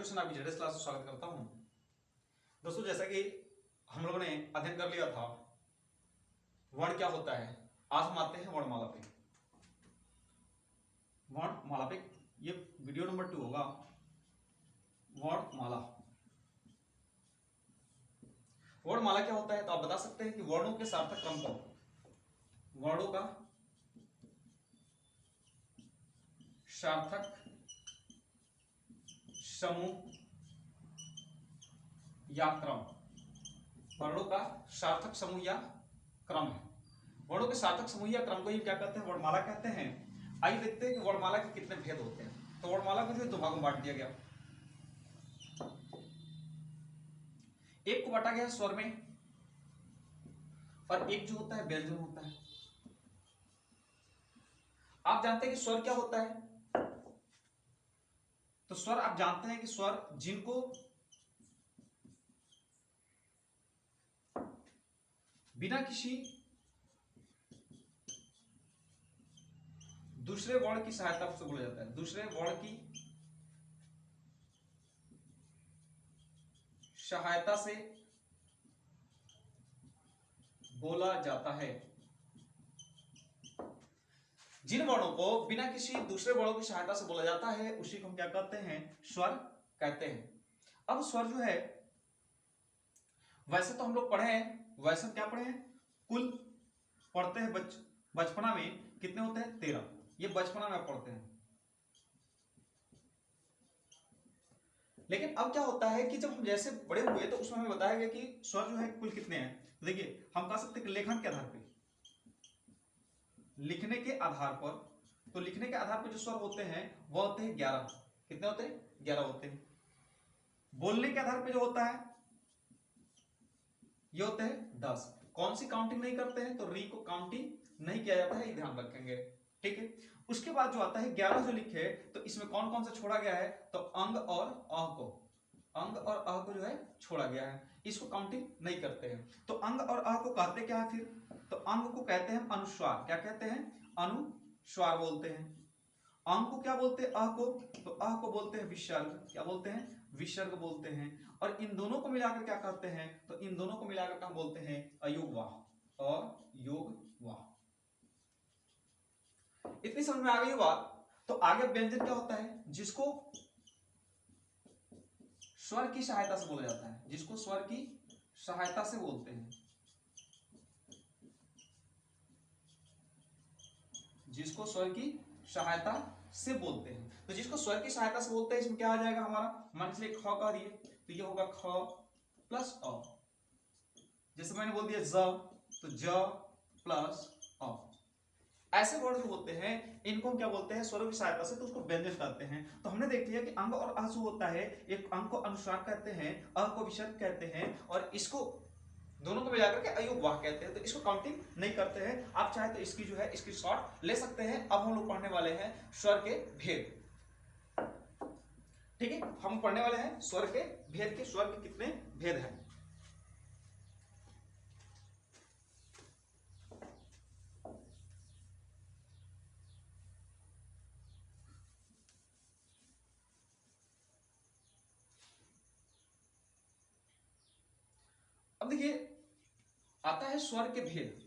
Tuition आपकी ZS class में स्वागत करता हूं। दोस्तों, जैसा कि हम लोगों ने अध्ययन कर लिया था वर्ण क्या होता है, आज हम आते हैं वर्णमाला पे। वर्णमाला पे ये वीडियो नंबर 2 होगा। वर्णमाला वर्णमाला क्या होता है तो आप बता सकते हैं कि वर्णों के सार्थक क्रम को, वर्णों का सार्थक समूह या क्रम, वर्णों का सार्थक समूह या क्रम है। वर्णों के सार्थक समूह या क्रम को ही क्या कहते हैं, वर्णमाला कहते हैं। आइए देखते हैं कि वर्णमाला के कितने भेद होते हैं। तो वर्णमाला को जो दो भागों में बांट दिया गया, एक को बांटा गया है स्वर में और एक जो होता है व्यंजन होता है। आप जानते हैं कि स्वर क्या होता है, तो स्वर आप जानते हैं कि स्वर जिनको बिना किसी दूसरे वर्ण की सहायता से बोला जाता है, दूसरे वर्ण की सहायता से बोला जाता है। जिन वर्णों को बिना किसी दूसरे वर्णों की सहायता से बोला जाता है उसी को हम क्या कहते हैं, स्वर कहते हैं। अब स्वर जो है, वैसे तो हम लोग पढ़े हैं, वैसे क्या पढ़े हैं, कुल पढ़ते हैं बचपना में कितने होते हैं, 13। ये बचपना में पढ़ते हैं। लेकिन अब क्या होता है कि जब हम जैसे बड़े हुए तो उसमें हमें बताया गया कि स्वर जो है कुल कितने हैं। तो देखिए, हम कह सकते हैं कि लेखन के आधार पर, लिखने के आधार पर, तो लिखने के आधार पर जो स्वर होते हैं वह होते हैं 11। कितने होते हैं, 11 होते हैं। बोलने के आधार पर जो होता है ये होते हैं 10। कौन सी काउंटिंग नहीं करते हैं, तो री को काउंटिंग नहीं किया जाता है, ये ध्यान रखेंगे, ठीक है। उसके बाद जो आता है 11 जो लिखे, तो इसमें कौन कौन सा छोड़ा गया है, तो अंग और अ को, अंग और अ को जो है छोड़ा गया है, इसको काउंटिंग नहीं करते हैं। तो अंग और अ को कहते क्या है फिर, तो अंग को कहते हैं अनुस्वार। क्या कहते हैं, अनुस्वार बोलते हैं। अंग को क्या बोलते हैं, अ को, तो अ को बोलते हैं विसर्ग। क्या बोलते हैं, विसर्ग बोलते हैं। और इन दोनों को मिलाकर क्या कहते हैं, तो इन दोनों को मिलाकर हम बोलते हैं अयोगवाह और योगवाह। इतनी समझ में आ गई बात। तो आगे व्यंजन क्या होता है, जिसको स्वर की सहायता से बोला जाता है, जिसको स्वर की सहायता से बोलते हैं, जिसको स्वर की सहायता से बोलते हैं। तो जिसको स्वर की सहायता से बोलते हैं, इसमें क्या आ जाएगा हमारा, मान लीजिए ख कह दिए तो ये होगा ख प्लस अ। जैसे मैंने बोल दिया ज, तो ज प्लस अ। ऐसे वर्ड जो होते हैं इनको हम क्या बोलते हैं, स्वरों की सहायता से, तो उसको व्यंजन कहते हैं। तो हमने देख लिया कि अंग और अ जो होता है, एक अंग को अनुस्वार कहते हैं, अ को विसर्ग कहते हैं, और इसको दोनों को मिलाकर के अयोगवाह कहते हैं। तो इसको काउंटिंग नहीं करते हैं। आप चाहे तो इसकी जो है स्क्रीनशॉट ले सकते हैं। अब हम लोग पढ़ने वाले हैं स्वर के भेद, ठीक है। हम पढ़ने वाले हैं स्वर के भेद के, स्वर के कितने भेद हैं। अब देखिए, आता है स्वर के भेद।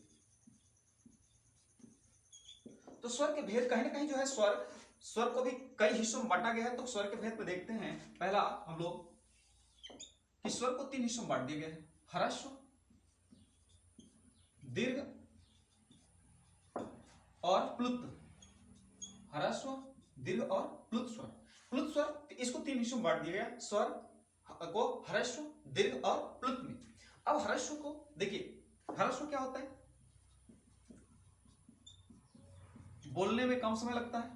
तो स्वर के भेद कहीं ना कहीं जो है, स्वर को भी कई हिस्सों में बांटा गया है। तो स्वर के भेद पे देखते हैं। पहला हम लोग कि स्वर को 3 हिस्सों में बांट दिया गया है, ह्रस्व, दीर्घ और प्लुत। ह्रस्व, दीर्घ और प्लुत स्वर। प्लुत स्वर, इसको 3 हिस्सों में बांट दिया गया, स्वर को ह्रस्व, दीर्घ और प्लुत में। अब ह्रस्व को देखिए, ह्रस्व क्या होता है, बोलने में कम समय लगता है,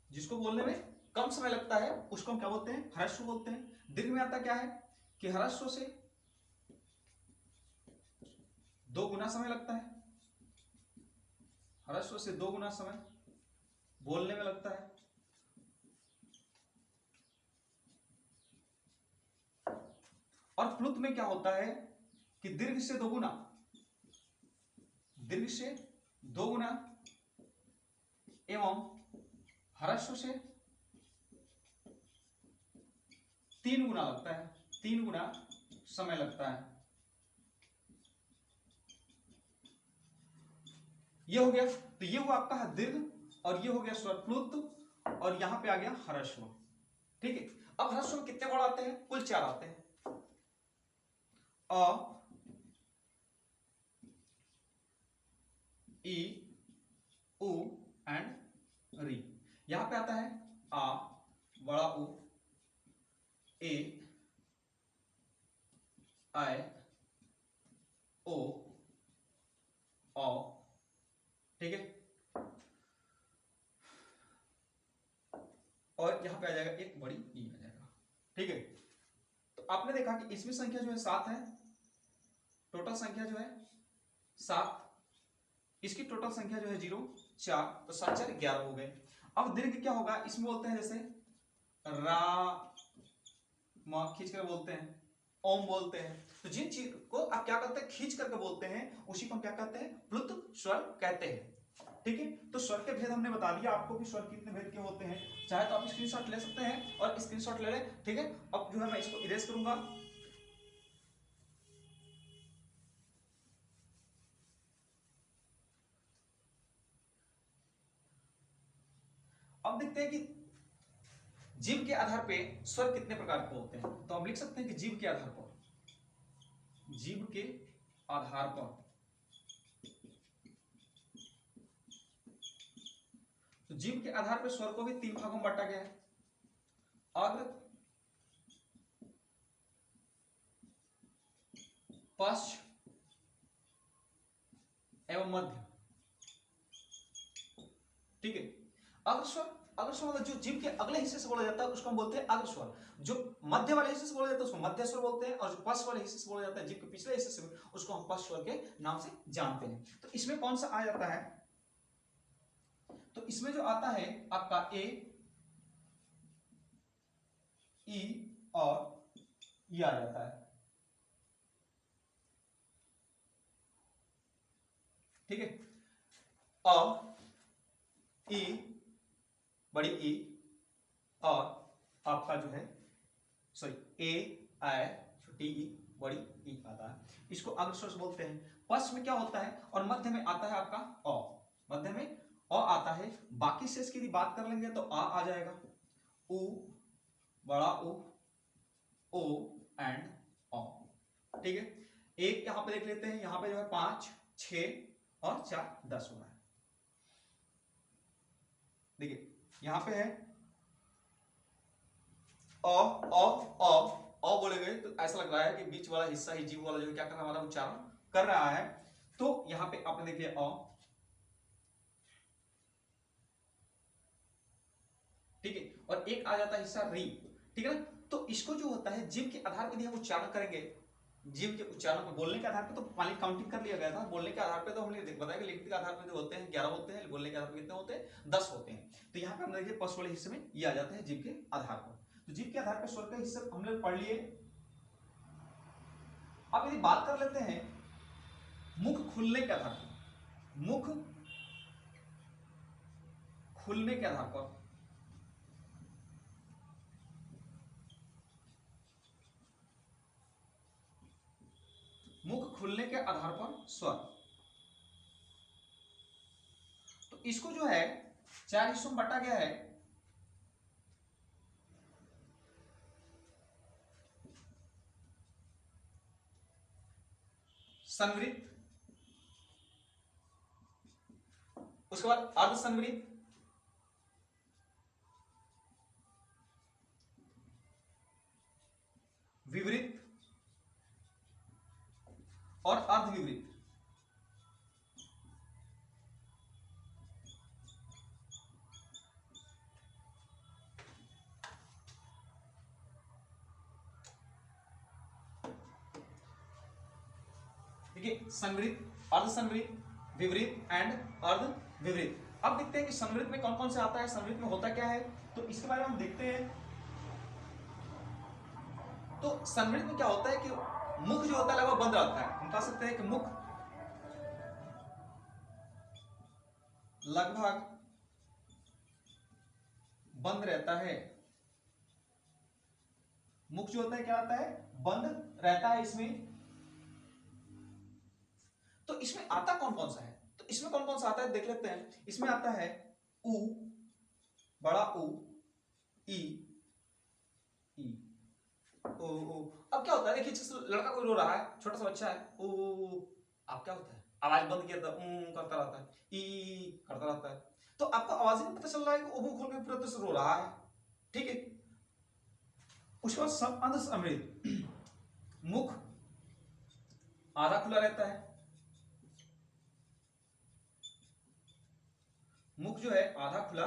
जिसको बोलने में कम समय लगता है उसको हम क्या बोलते हैं, ह्रस्व बोलते हैं। दीर्घ में आता क्या है कि ह्रस्व से 2 गुना समय लगता है, ह्रस्व से 2 गुना समय बोलने में लगता है। और प्लुत में क्या होता है कि दीर्घ से 2 गुना, दीर्घ से 2 गुना एवं ह्रस्व से 3 गुना लगता है, 3 गुना समय लगता है। ये हो गया, तो ये हुआ आपका दीर्घ और ये हो गया स्वर प्लुत और यहां पे आ गया ह्रस्व। ठीक है, अब ह्रस्व में कितने वर्ड आते हैं? कुल 4 आते हैं। अ, ई, उ एंड री। यहां पे आता है आ, बड़ा उ, ए, आई, ओ, औ। ठीक है, और यहां पे आ जाएगा एक बड़ी ई आ जाएगा। ठीक है, तो आपने देखा कि इसमें संख्या जो है 7 है, टोटल संख्या जो है 7, इसकी टोटल संख्या जो है 0, 4, तो 7 4 11 हो गए। अब दीर्घ क्या होगा? इसमें बोलते हैं जैसे रा, म खींच कर बोलते हैं, ओम बोलते हैं। तो जिन चीज को आप क्या करते हैं? खींच करके बोलते हैं, उसी को हम क्या कहते हैं? प्लुत स्वर कहते हैं। ठीक है, तो स्वर के भेद हमने बता दिया आपको कि स्वर कितने भेद के होते हैं। चाहे तो आप स्क्रीनशॉट ले सकते हैं और स्क्रीनशॉट ले लें। ठीक है, अब जो है मैं इसको इरेज करूंगा। अब देखते हैं कि जीव के आधार पे स्वर कितने प्रकार के होते हैं। तो हम लिख सकते हैं कि जीव के आधार पर, जीव के आधार पर, तो जीव के आधार पर स्वर को भी 3 भागों में बांटा गया है। अग्र, पश्च एवं मध्य। ठीक है, अग्रस्वर, अग्रस्वर मतलब जो जीव के अगले हिस्से से बोला जाता है उसको हम बोलते हैं अग्रस्वर। जो मध्य वाले हिस्से से बोला जाता है उसको मध्य स्वर बोलते हैं, और जो पश्च वाले हिस्से से बोला जाता है, जीव के पिछले हिस्से से, उसको हम पश्च स्वर के नाम से जानते हैं। तो इसमें कौन सा आ जाता है? तो इसमें जो आता है आपका ए, ई और ई आ जाता है। ठीक है, अ, ई, बड़ी ई, और आपका जो है सॉरी ए, आई, छोटी ई, बड़ी ई आता है। इसको अग्रस्वर बोलते हैं। पश्च में क्या होता है? और मध्य में आता है आपका अ, मध्य में अ आता है। बाकी शेष की यदि बात कर लेंगे तो आ जाएगा, उ, बड़ा उ, ओ एंड औ। ठीक है, एक यहां पे देख लेते हैं, यहां पे जो है 5, 6 और 4 10 हो रहा है। देखिए यहां पे है अ बोलेंगे तो ऐसा लग रहा है कि बीच वाला हिस्सा ही जीव वाला जो क्या कर रहा है? हमारा उच्चारण कर रहा है। तो यहां पे आपने देखिए अ, ठीक है, और एक आ जाता है हिस्सा री। ठीक है ना, तो इसको जो होता है जीव के आधार पर यदि हम उच्चारण करेंगे, जीव के उच्चारण को बोलने के आधार पर तो मान ली काउंटिंग कर लिया गया था, बोलने के आधार पर तो हमने बताया कि लिखित के आधार पर जो होते हैं 11 होते हैं, बोलने के आधार पर कितने होते हैं? 10 होते हैं। तो यहाँ पे हमने देखिए पश्च वाले हिस्से में ये आ जाता है जीव के आधार पर। तो जीव के आधार पर स्वर के हिस्से हम लोग पढ़ लिए। अब यदि बात कर लेते हैं मुख खुलने के आधार पर, मुख खुलने के आधार पर, मुख खुलने के आधार पर स्वर, तो इसको जो है 4 हिस्सों में बांटा गया है। संवृत, उसके बाद अर्धसंवृत, विवृत और अर्धविवृत। देखिए संवृत, अर्धसंवृत, विवृत एंड अर्धविवृत। अब देखते हैं कि संवृत में कौन कौन से आता है, संवृत में होता क्या है, तो इसके बारे में हम देखते हैं। तो संवृत में क्या होता है कि मुख जो होता है लगभग बंद रहता है। हम कह सकते हैं कि मुख लगभग बंद रहता है। मुख जो होता है क्या आता है, बंद रहता है इसमें। तो इसमें आता कौन कौन सा है, तो इसमें कौन कौन सा आता है देख लेते हैं। इसमें आता है उ, बड़ा उ, ई, ई, ओ, ओ। अब क्या होता है देखिए, जिस लड़का कोई रो रहा है, छोटा सा बच्चा है, ओ, अब क्या होता है, आवाज बंद किया था करता रहता है, ई करता रहता है। तो आपको आवाज ही नहीं पता चल रहा है कि वो मुंह खोल के पूरा तरह से रो रहा है, ठीक है। उसके बाद सब अंध समृद्ध, मुख आधा खुला रहता है, मुख जो है आधा खुला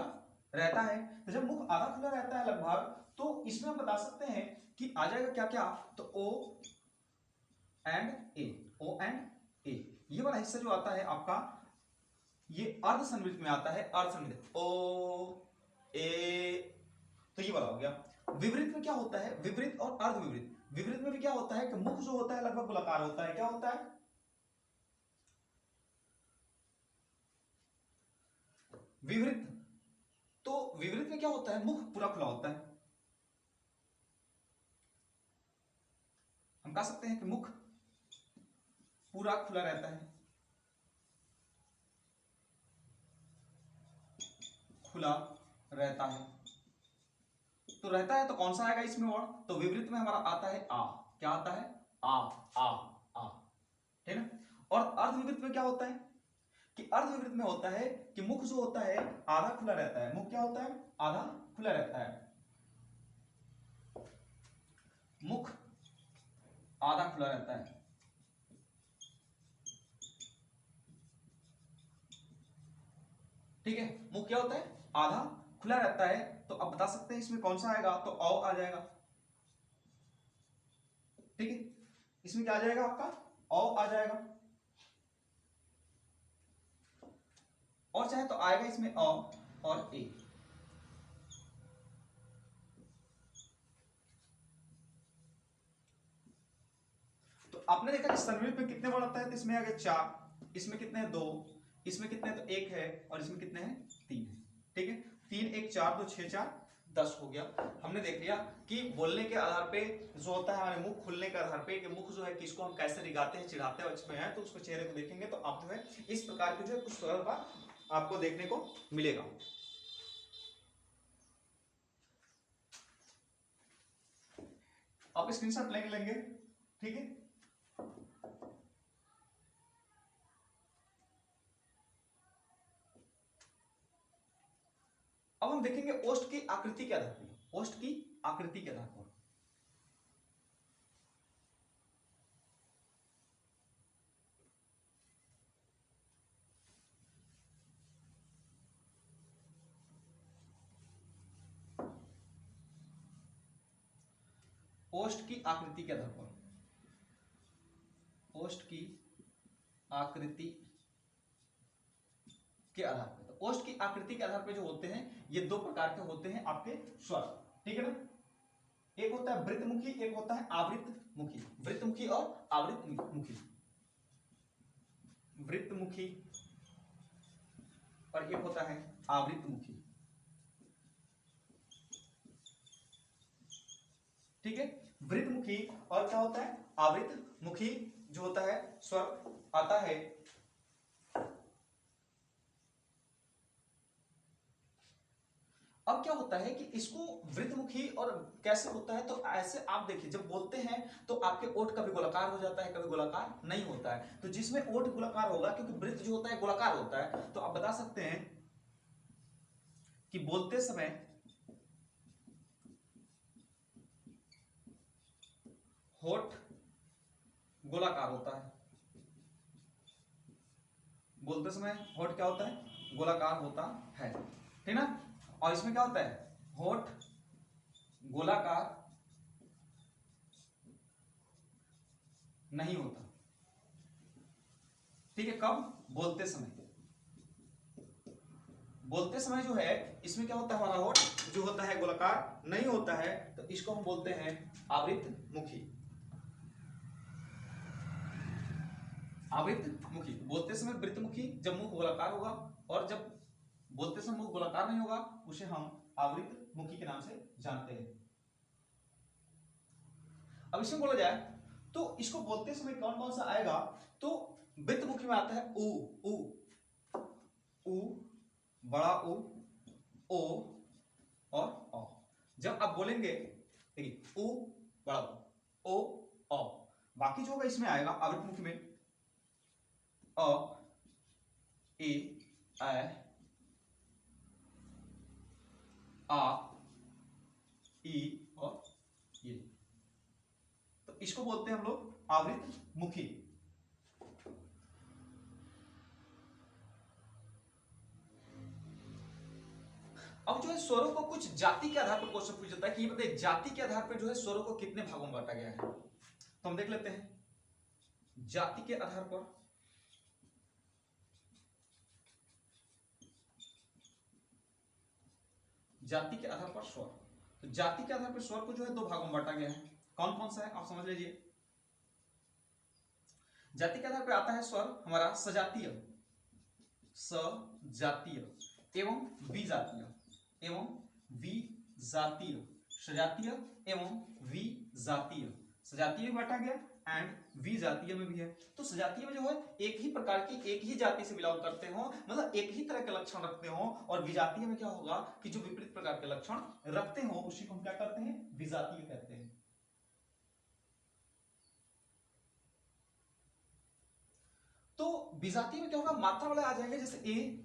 रहता है। तो जब मुख आधा खुला रहता है लगभग, तो इसमें हम बता सकते हैं कि आ जाएगा क्या क्या, तो ओ एंड ए, ओ एंड ए, ये वाला हिस्सा जो आता है आपका, ये अर्ध संवृत में आता है, अर्ध संवृत, ओ ए, तो ये वाला हो गया। विवृत में क्या होता है, विवृत और अर्ध विवृत। विवृत में भी क्या होता है कि मुख जो होता है लगभग गोलाकार होता है, क्या होता है, विवृत। तो विवृत में क्या होता है, मुख पूरा खुला होता है। हम कह सकते हैं कि मुख पूरा खुला रहता है, खुला रहता है। तो रहता है तो कौन सा आएगा इसमें वर्ड, तो विवृत में हमारा आता है आ, क्या आता है, आ, आ, आ, ठीक है ना। और अर्धविवृत में क्या होता है कि अर्धविवृत में होता है कि मुख जो होता है आधा खुला रहता है, मुख क्या होता है, आधा खुला रहता है, मुख आधा खुला रहता है, ठीक है। मुख क्या होता है, आधा खुला रहता है। तो अब बता सकते हैं इसमें कौन सा आएगा, तो औ आ जाएगा, ठीक है। इसमें क्या आ जाएगा आपका, औ आ जाएगा। और चाहे तो आएगा इसमें औ और ए। तो आपने देखा कि संवृत में कितने वर्ड आता है, तो इसमें आ गए 4, इसमें कितने हैं 2, इसमें कितने हैं तो 1 है, और इसमें कितने हैं 3 है, ठीक है। 3 1 4 2 6 4 10 हो गया। हमने देख लिया कि बोलने के आधार पे जो होता है हमारे मुख खुलने के आधार पे, कि मुख जो है किसको हम कैसे रिगाते हैं, चिढ़ाते हैं, उसमें है तो उसको चेहरे को देखेंगे तो आप जो है इस प्रकार के जो है कुछ सरल बात आपको देखने को मिलेगा। आप स्क्रीनशॉट लेंगे, ठीक है। अब हम देखेंगे ओष्ठ की आकृति के आधार पर, ओष्ठ की आकृति के आधार पर। ओष्ठ की आकृति के आधार पर, ओष्ठ की आकृति के आधार पर, तो ओष्ठ की आकृति के आधार पर जो होते हैं ये 2 प्रकार के होते हैं आपके स्वर, ठीक है ना। एक होता है वृत्तमुखी, एक होता है आवृत्तमुखी, वृत्तमुखी और आवृत्तमुखी, वृत्तमुखी और एक होता है आवृत्तमुखी, ठीक है। वृत्तमुखी और क्या होता है, आवृत्तमुखी जो होता है स्वर आता है। अब क्या होता है कि इसको वृत्तमुखी और कैसे होता है, तो ऐसे आप देखिए जब बोलते हैं तो आपके ओठ कभी गोलाकार हो जाता है, कभी गोलाकार नहीं होता है। तो जिसमें ओठ गोलाकार होगा, क्योंकि वृत्त जो होता है गोलाकार होता है, तो आप बता सकते हैं कि बोलते समय होठ गोलाकार होता है, बोलते समय होठ क्या होता है, गोलाकार होता है, ठीक ना। और इसमें क्या होता है, होठ गोलाकार नहीं होता, ठीक है। कब, बोलते समय, बोलते समय जो है इसमें क्या होता है, हमारा होठ जो होता है गोलाकार नहीं होता है, तो इसको हम बोलते हैं आवृत्तमुखी, आवृत्तमुखी। बोलते समय वृत्तमुखी जब मुख गोलाकार होगा, और जब बोलते समय मुख गोलाकार नहीं होगा उसे हम आवृत्तमुखी मुखी के नाम से जानते हैं। अब इसमें बोला जाए तो इसको बोलते समय कौन कौन सा आएगा, तो वृत्त मुखी में आता है उ, उ, बड़ा उ, ओ और औ। जब आप बोलेंगे देखिए उ बड़ा उ, ओ औ, बाकी जो होगा इसमें आएगा आवृत्त मुखी में अ, ए, ऐ, आ, ई और ये। तो इसको बोलते हैं हम लोग आवृत्त मुखी। अब जो है स्वरों को कुछ जाति के आधार पर क्वेश्चन पूछ जाता है कि ये बताइए जाति के आधार पर जो है स्वरों को कितने भागों में बांटा गया है। तो हम देख लेते हैं जाति के आधार पर, जाति के आधार पर स्वर। तो जाति के आधार पर स्वर को जो है दो भागों में बांटा गया है। कौन कौन सा है आप समझ लीजिए। जाति के आधार पर आता है स्वर हमारा सजातीय, सजातीय एवं विजातीय एवं विजातीय, सजातीय एवं विजातीय। सजातीय में बांटा गया एंड विजातीय में भी है। तो सजातीय में जो है एक ही प्रकार की, एक ही जाति से बिलोंग करते हो, मतलब एक ही तरह के लक्षण रखते हो, और विजातीय में क्या होगा कि जो विपरीत प्रकार के लक्षण रखते हो उसी को हम क्या करते हैं, विजातीय कहते हैं। तो विजातीय में क्या होगा, मात्रा वाले आ जाएंगे, जैसे ए,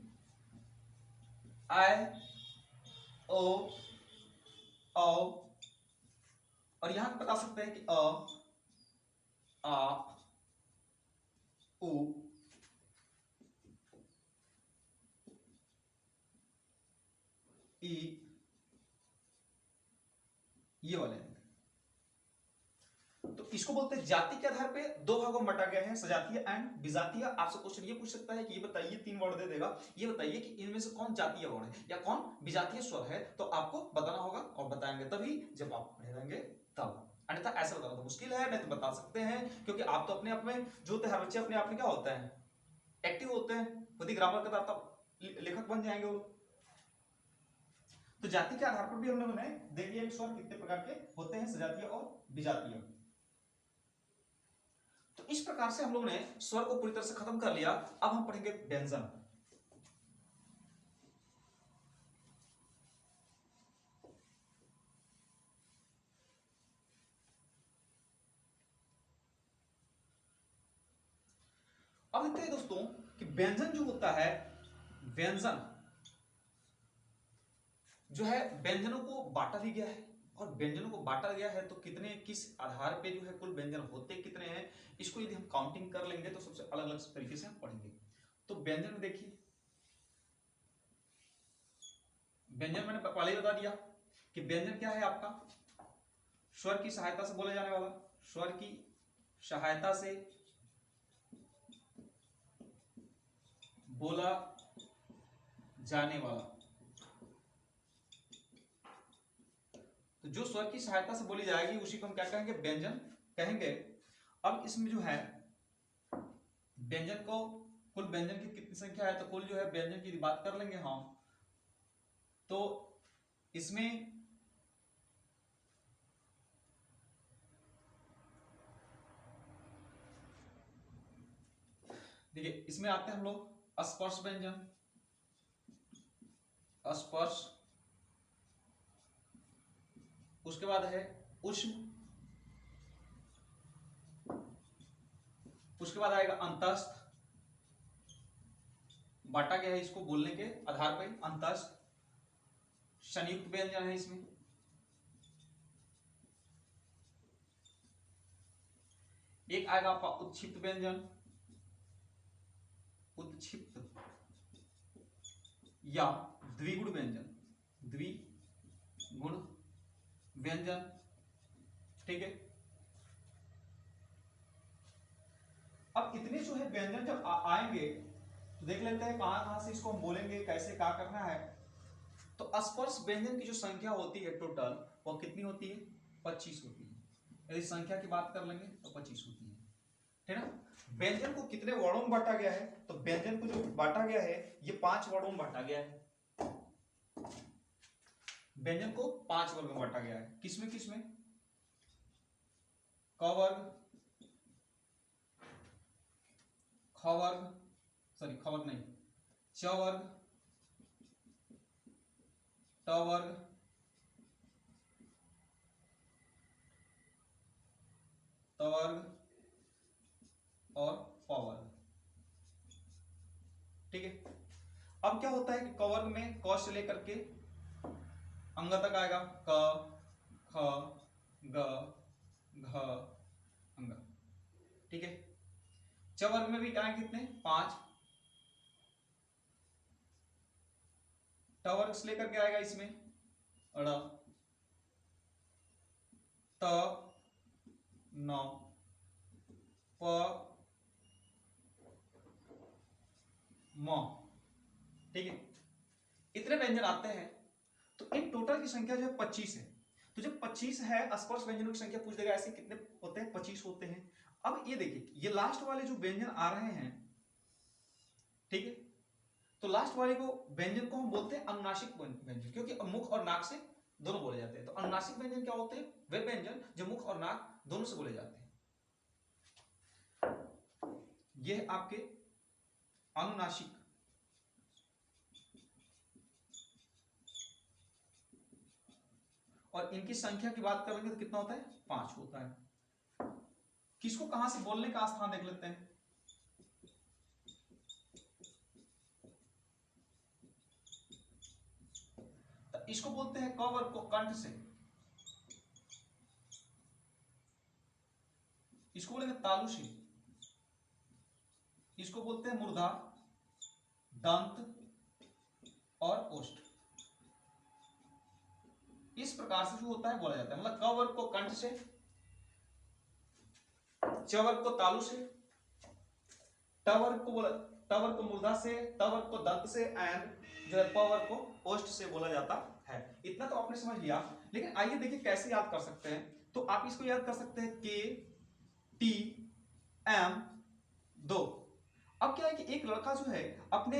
आई, ओ, औ, और यहां बता सकते हैं कि अ, आ, उ, ई, ये वाले। तो इसको बोलते हैं जाति के आधार पे दो भागों में बांटा गया है, सजातीय एंड विजातीय। आपसे क्वेश्चन ये पूछ सकता है कि ये बताइए, तीन वर्ड दे देगा, ये बताइए कि इनमें से कौन जातीय वर्ड है या कौन विजातीय स्वर है। तो आपको बताना होगा और बताएंगे तभी जब आप पढ़े रहेंगे तब, अन्यथा ऐसा बताना तो मुश्किल है। नहीं तो बता सकते हैं, क्योंकि आप तो अपने आप में जो होते हैं, हर बच्चे अपने आप में क्या होते हैं, एक्टिव होते हैं, खुद ही ग्रामर का तब लेखक बन जाएंगे वो। तो जाति के आधार पर भी हम लोगों ने देख लिया स्वर कितने प्रकार के होते हैं, सजातीय और विजातीय। तो इस प्रकार से हम लोगों ने स्वर को पूरी तरह से खत्म कर लिया। अब हम पढ़ेंगे व्यंजन। अब देखते हैं दोस्तों कि व्यंजन जो होता है, व्यंजन जो है व्यंजनों को बांटा भी गया है, और व्यंजनों को बांटा गया है तो कितने, किस आधार पे जो है कुल व्यंजन होते कितने हैं, इसको यदि हम काउंटिंग कर लेंगे तो सबसे अलग अलग तरीके से हम पढ़ेंगे। तो व्यंजन में देखिए, व्यंजन मैंने पहले ही बता दिया कि व्यंजन क्या है आपका, स्वर की सहायता से बोला जाने वाला, स्वर की सहायता से बोला जाने वाला। तो जो स्वर की सहायता से बोली जाएगी उसी को हम क्या कहेंगे, व्यंजन कहेंगे। अब इसमें जो है व्यंजन को, कुल व्यंजन की कितनी संख्या है, तो कुल जो है व्यंजन की बात कर लेंगे हम, तो इसमें देखिए, इसमें आते हैं हम लोग स्पर्श व्यंजन, स्पर्श, उसके बाद है उष्म, उसके बाद आएगा अंतस्थ, बांटा गया है इसको बोलने के आधार पर, अंतस्थ। संयुक्त व्यंजन है इसमें, एक आएगा आपका उत्क्षिप्त व्यंजन, उत्क्षिप्त या द्विगुण व्यंजन, द्विगुण व्यंजन, ठीक है। अब इतने जो है व्यंजन जब आएंगे तो देख लेते हैं कहां कहां से इसको हम बोलेंगे, कैसे क्या करना है। तो स्पर्श व्यंजन की जो संख्या होती है टोटल, वो कितनी होती है, 25 होती है। यदि संख्या की बात कर लेंगे तो 25 होती है, ठीक है ना। व्यंजन को कितने वर्णों में बांटा गया है, तो व्यंजन को जो बांटा गया है ये 5 वर्णों में बांटा गया है। व्यंजन को 5 वर्ग में बांटा गया है। किसमें किसमें? क वर्ग, ख वर्ग, सॉरी ख वर्ग नहीं, च वर्ग, ट वर्ग, त वर्ग और प वर्ग। ठीक है। अब क्या होता है कि क वर्ग में क से लेकर के अंग तक आएगा, क, ख, ग, घ, अंग। ठीक है। च वर्ग में भी क्या है, कितने? 5। ट वर्ग से लेकर के आएगा इसमें ड़, त, न, प, म। ठीक है। इतने व्यंजन आते हैं। तो इन टोटल की संख्या जो है 25 है। तो जब 25 है, स्पर्श व्यंजनों की संख्या पूछ देगा ऐसे कितने होते हैं, 25 होते हैं। अब ये देखिए, ये लास्ट वाले जो व्यंजन आ रहे हैं, ठीक है, तो लास्ट वाले को व्यंजन को हम बोलते हैं अनुनासिक व्यंजन, क्योंकि मुख और नाक से दोनों बोले जाते हैं। तो अनुनासिक व्यंजन क्या होते हैं? वे व्यंजन जो मुख और नाक दोनों से बोले जाते हैं। ये आपके अनुनासिक। और इनकी संख्या की बात करेंगे तो कितना होता है? 5 होता है। किसको कहां से बोलने का स्थान देख लेते हैं। तो इसको बोलते हैं क वर्ग को कंठ से, इसको बोलेंगे तालु से, इसको बोलते हैं मूर्धा, दंत और ओष्ठ। इस प्रकार से जो होता है बोला जाता है। मतलब क वर्ग को कंठ से, च वर्ग को तालु से, ट वर्ग को मूर्धा से, त वर्ग को दंत से एंड जो है प वर्ग को ओष्ठ से बोला जाता है। इतना तो आपने समझ लिया। लेकिन आइए देखिए कैसे याद कर सकते हैं। तो आप इसको याद कर सकते हैं के, टी, एम, 2। अब क्या है कि एक लड़का जो है अपने,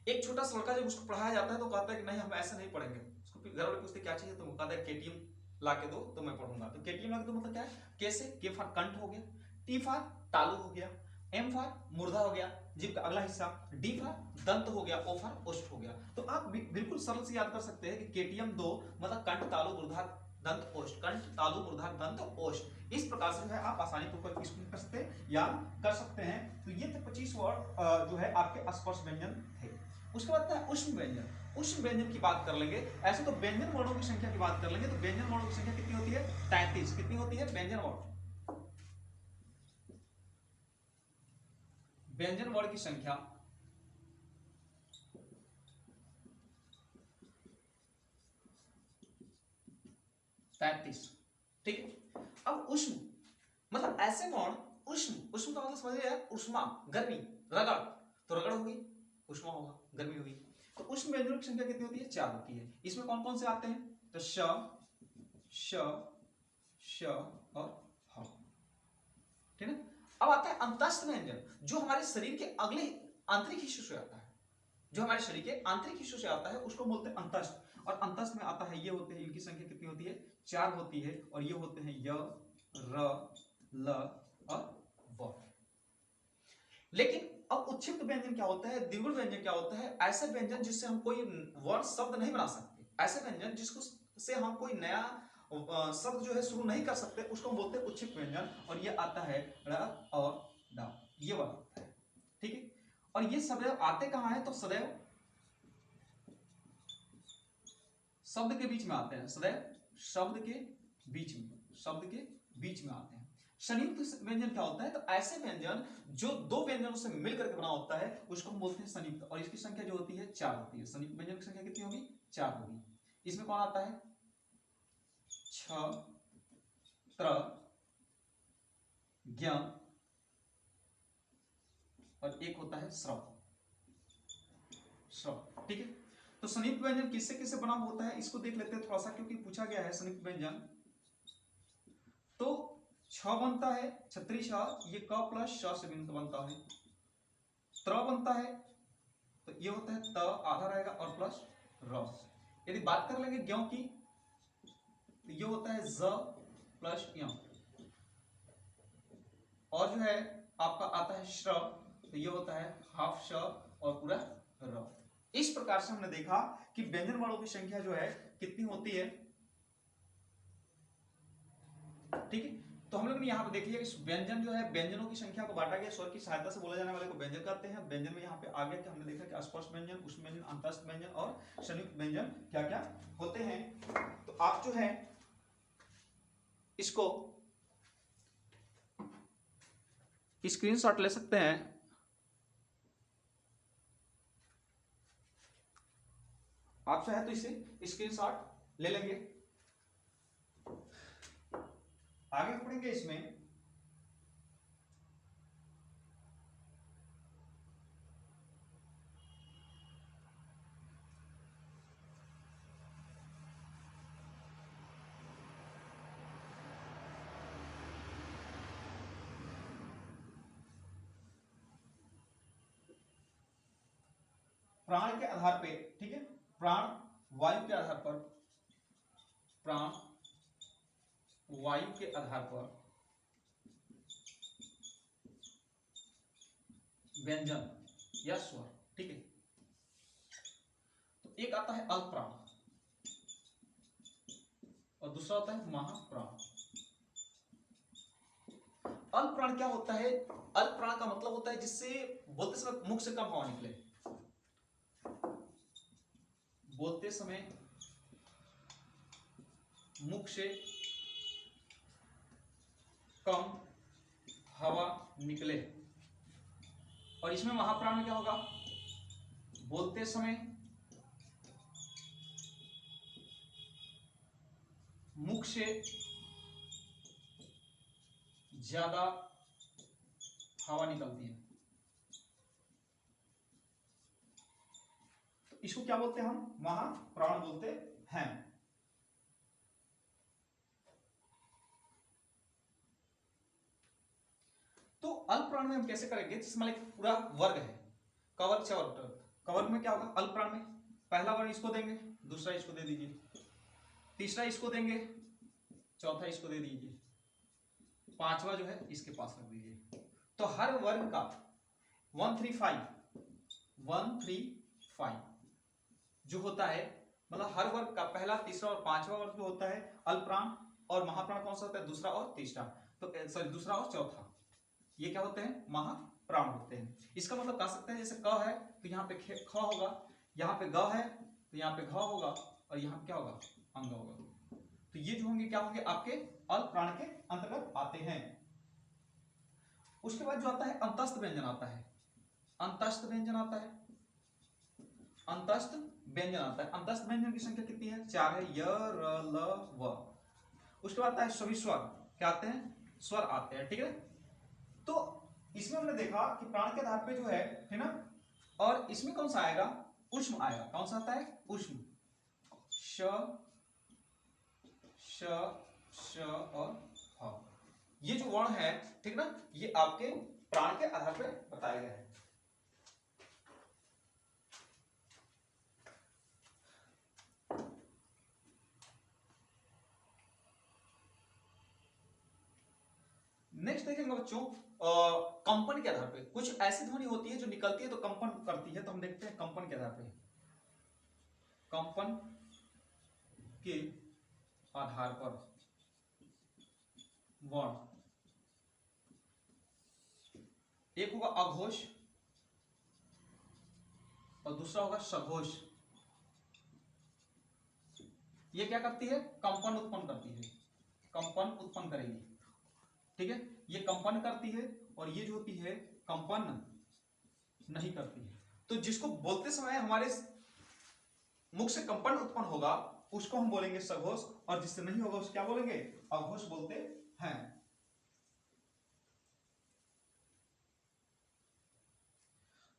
एक छोटा सा लड़का जब उसको पढ़ाया जाता है तो कहता है कि नहीं हम ऐसा नहीं पढ़ेंगे। उसको घर वाले पूछते क्या चाहिए, तो वो कहता है केटीएम ला के दो तो मैं पढ़ूंगा। तो केटीएम ला के दो मतलब क्या है? कैसे? के फॉर कंठ हो गया, टी फॉर तालु हो गया, एम फॉर मूर्धा हो गया जीभ का अगला हिस्सा, डी फॉर दंत हो गया, ओ फॉर ओष्ठ हो गया। तो आप बिल्कुल सरल से याद कर सकते हैं कि केटीएम 2 मतलब कंठ तालु मूर्धा दंत ओष्ठ, कंठ तालु मूर्धा दंत ओष्ठ। इस प्रकार से जो है आप आसानी पूर्वक इसको कर सकते हैं, याद कर सकते हैं। तो ये थे 25 वर्ड जो है आपके स्पर्श व्यंजन थे। उसके बाद है उष्म व्यंजन। उष्म व्यंजन की बात कर लेंगे। ऐसे तो व्यंजन वर्णों की संख्या की बात कर लेंगे तो व्यंजन वर्णों की संख्या कितनी होती है? 33। कितनी होती है व्यंजन वर्ण? व्यंजन वर्ण की संख्या 33। ठीक है। अब उष्म मतलब ऐसे वर्ण, उष्म, उष्म का मतलब समझिए उष्मा, गर्मी, रगड़, तो रगड़ होगी, उष्मा होगा, गर्मी होगी। तो उष्म व्यंजनों की संख्या कितनी होती है? 4 होती है। इसमें कौन कौन से आते हैं? तो श, श, श और ह। ठीक है। अब आता है अंतस्थ व्यंजन, जो हमारे शरीर के अगले आंतरिक हिस्से से आता है, जो हमारे शरीर के आंतरिक हिस्सों से आता है उसको बोलते हैं अंतस्थ। और अंतस्थ में आता है, ये होते हैं, इनकी संख्या कितनी होती है? 4 होती है। और ये होते हैं य, र, ल और व। लेकिन अब उत्क्षिप्त व्यंजन क्या होता है, द्विगुण व्यंजन क्या होता है? ऐसे व्यंजन जिससे हम कोई वर्ण शब्द नहीं बना सकते, ऐसे व्यंजन जिसको से हम कोई नया शब्द जो है शुरू नहीं कर सकते, उसको हम बोलते हैं उत्क्षिप्त व्यंजन। और ये आता है ड़ और ड, ये वाला आता है। ठीक है। और ये सदैव आते कहां है? तो सदैव शब्द के बीच में आते हैं, सदैव शब्द के बीच में, शब्द के बीच में आते हैं। संयुक्त व्यंजन क्या होता है? तो ऐसे व्यंजन जो दो व्यंजनों से मिलकर के बना होता है उसको हम बोलते हैं संयुक्त। और इसकी संख्या जो होती है 4 होती है। संयुक्त व्यंजन की संख्या कितनी होगी? 4 होगी। इसमें कौन आता है? छ, त्र, ज्ञ और एक होता है श्रव, श्रव। ठीक है। तो संयुक्त व्यंजन किससे किससे बना होता है इसको देख लेते हैं थोड़ा सा, क्योंकि पूछा गया है संयुक्त व्यंजन। तो छ बनता है, छत्री छ, ये क प्लस श से मिलकर बनता है। त्र बनता है तो ये होता है त आधा रहेगा और प्लस र। यदि बात कर लेंगे ज्ञों की तो ये होता है ज प्लस य, और जो है आपका आता है श्र, तो ये होता है हाफ श और पूरा र। इस प्रकार से हमने देखा कि व्यंजन वर्णों की संख्या जो है कितनी होती है। ठीक है, तो हम लोग ने यहाँ पे देख लिया कि व्यंजन जो है, व्यंजनों की संख्या को बांटा गया, स्वर की सहायता से बोले जाने वाले को व्यंजन कहते हैं। व्यंजन में यहाँ पे आ गया कि हमने देखा कि स्पर्श व्यंजन, उष्म व्यंजन, अंतस्थ व्यंजन और संयुक्त व्यंजन क्या क्या होते हैं। तो आप जो है इसको स्क्रीनशॉट ले सकते हैं। आप चाहे तो इसे स्क्रीनशॉट ले लेंगे। आगे पढ़ेंगे इसमें प्राण के आधार पे, ठीक है, प्राण वायु के आधार पर, प्राण वायु के आधार पर व्यंजन या स्वर। ठीक है, तो एक आता है अल्पप्राण और दूसरा होता है महाप्राण। अल्पप्राण क्या होता है? अल्पप्राण का मतलब होता है जिससे बोलते समय मुख से कम हवा निकले, बोलते समय मुख से कम हवा निकले। और इसमें महाप्राण में क्या होगा? बोलते समय मुख से ज्यादा हवा निकलती है, तो इसको क्या बोलते हैं? हम महाप्राण बोलते हैं। तो अल्पप्राण में हम कैसे करेंगे? जिसमें एक पूरा वर्ग है, कवर्ग चवर्ग। कवर्ग में क्या होगा? अल्पप्राण में पहला वर्ण इसको देंगे, दूसरा इसको दे दीजिए, तीसरा इसको देंगे, चौथा इसको दे दीजिए, पांचवा जो है इसके पास रख दीजिए। तो हर वर्ग का 135 जो होता है, मतलब हर वर्ग का पहला, तीसरा और पांचवा वर्ग जो होता है अल्पप्राण, और महाप्राण कौन सा होता है? दूसरा और तीसरा, तो सॉरी दूसरा और चौथा, ये क्या होते हैं? महाप्राण होते हैं। इसका मतलब कह सकते हैं जैसे क है तो यहाँ पे ख होगा, यहाँ पे ग है तो यहाँ पे घ होगा, और यहाँ पे क्या होगा? अंग होगा। तो ये जो होंगे क्या होंगे? आपके अल्पप्राण के अंतर्गत आते हैं। उसके बाद जो आता है अंतस्थ व्यंजन आता है, अंतस्थ व्यंजन आता है, अंतस्थ व्यंजन आता है। अंतस्थ व्यंजन की संख्या कितनी है? 4 है, य र ल व। उसके बाद आता है सभी स्वर, क्या आते हैं? स्वर आते हैं। ठीक है, तो इसमें हमने देखा कि प्राण के आधार पे जो है ना, और इसमें कौन सा आएगा? उष्म आएगा। कौन सा आता है? उष्म। श श श और ह, ये जो वर्ण है, ठीक ना, ये आपके प्राण के आधार पे बताया गया है। नेक्स्ट देखेंगे बच्चों, कंपन के आधार पे कुछ ऐसी ध्वनि होती है जो निकलती है तो कंपन करती है, तो हम देखते हैं कंपन के आधार पे। कंपन के आधार पर वर्ण, एक होगा अघोष और दूसरा होगा सघोष। ये क्या करती है? कंपन उत्पन्न करती है, कंपन उत्पन्न करेगी। ठीक है, ये कंपन करती है और ये जो होती है कंपन नहीं करती है। तो जिसको बोलते समय हमारे मुख से कंपन उत्पन्न होगा उसको हम बोलेंगे सघोष, और जिससे नहीं होगा उसको क्या बोलेंगे? अघोष बोलते हैं।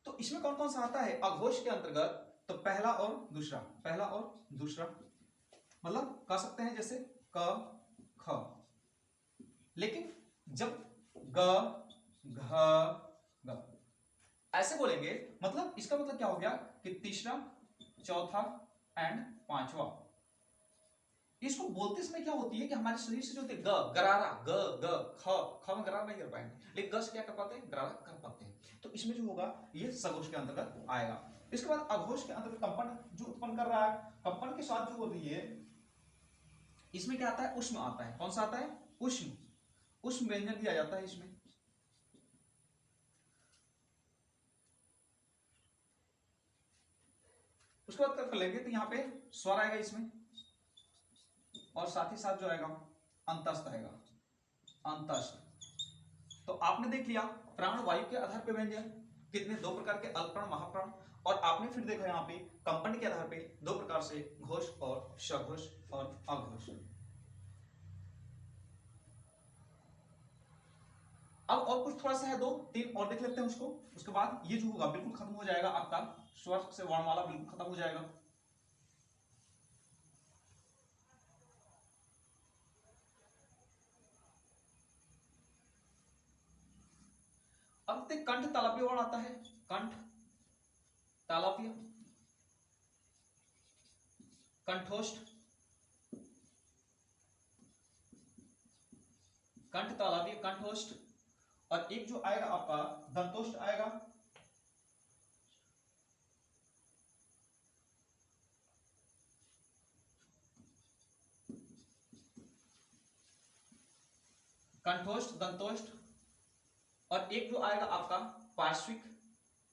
तो इसमें कौन कौन सा आता है अघोष के अंतर्गत? तो पहला और दूसरा, पहला और दूसरा, मतलब कह सकते हैं जैसे क ख। लेकिन जब ग घ ग ऐसे बोलेंगे, मतलब इसका मतलब क्या हो गया कि तीसरा, चौथा, एंड पांचवा, इसको बोलते समय क्या होती है कि हमारे शरीर से जो होते ग गरारा ग ग ख में गरारा नहीं कर पाएंगे, लेकिन ग से क्या कर पाते हैं, गरारा कर पाते हैं। तो इसमें जो होगा ये सघोष के अंतर्गत आएगा। इसके बाद अघोष के अंतर्गत कंपन जो उत्पन्न कर रहा है, कंपन के साथ जो होती है इसमें क्या आता है, उष्म आता है। कौन सा आता है, उष्म, उष्म व्यंजन दिया जाता है इसमें। उसके बाद कर लेंगे तो यहाँ पे स्वर आएगा इसमें, और साथ ही साथ जो आएगा अंतस्थ आएगा, अंतस्थ। तो आपने देख लिया प्राण वायु के आधार पे व्यंजन कितने, दो प्रकार के, अल्पप्राण महाप्राण। और आपने फिर देखा यहाँ पे कंपन के आधार पे दो प्रकार से, घोष और सघोष और अघोष। अब और कुछ थोड़ा सा है, दो तीन और देख लेते हैं उसको। उसके बाद ये जो होगा बिल्कुल खत्म हो जाएगा, आपका स्वर से वर्णमाला बिल्कुल खत्म हो जाएगा। अब देखते कंठ तालव्य वर्ण आता है, कंठ तालव्य, कंठोष्ठ, कंठ तालव्य कंठोष्ठ, और एक जो आएगा आपका दंतोष्ठ आएगा। कंठोष्ठ, दंतोष्ठ, और एक जो आएगा आपका पार्श्विक,